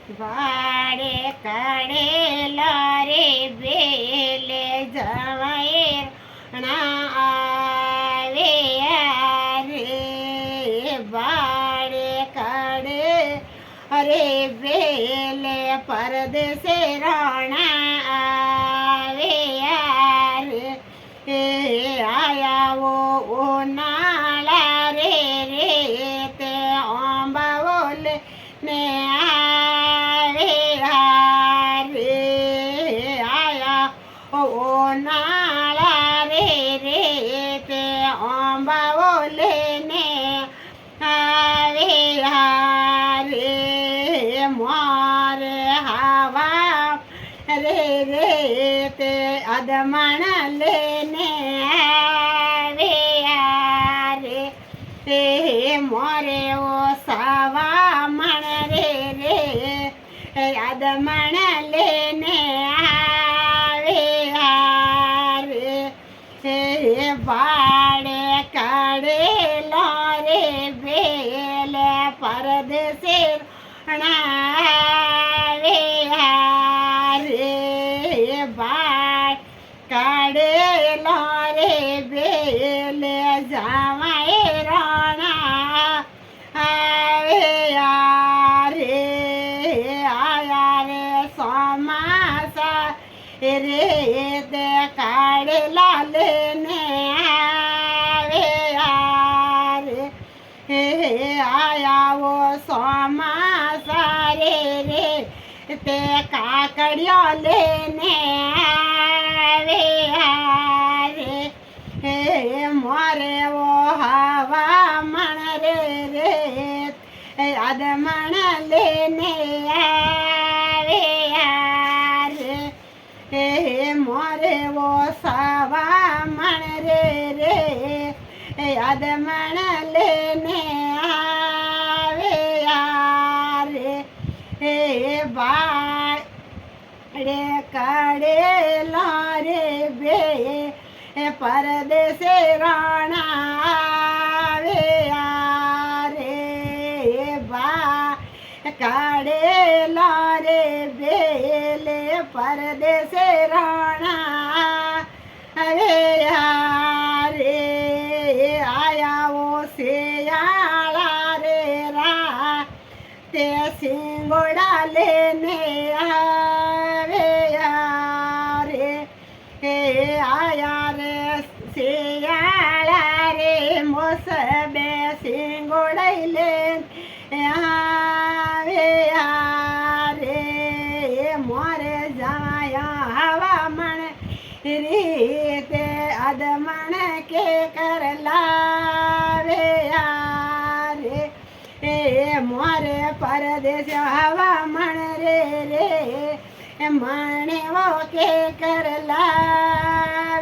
વાડે કાઢેલા રે બેલે જવાય ના આવે રે વાડે કાઢે અરે બેલે પરદેશે રણા આવે રે આયાવો ઉનાળા રે રે તે અંબાવો ને નાળા રે રે તે અંબાવો લેને આવે રે મોરે હવા રે રે તે અદમણ લેને આવે રે તે મોરે ઓ સવા મણ રે રે અદમણ લેને વાડે કાઢેલો રે બેલે પરદેશે રે વાડ કાઢેલો રે બેલે જવાય રણા રે આયા રે સોમાસા રે તે કાઢેલા લેને આયાવો સોમાસા રે રે તે કાકડિયો લેને રે મોરે ઓ હવા મણ રે રે અદમણ લેને મોરે ઓ સવા મણ રે રે અદમણ લેને વાડે કાઢેલો રે બે પરદેશે રણા રે બા કાઢેલો રે બેલે પરદેશે રણા રે આયાવો શિયાળા રે રા તે સિંગોડા લેને આવે રે આયા રે શિયાળા રે મોસબે સિંગોડાઈ લે આવે રે મોરે જવાયા હવામણ રીતે અદમણ કે કરલા રે મોરે પરદેશ હવામણ રે રે મણવો કે કરલા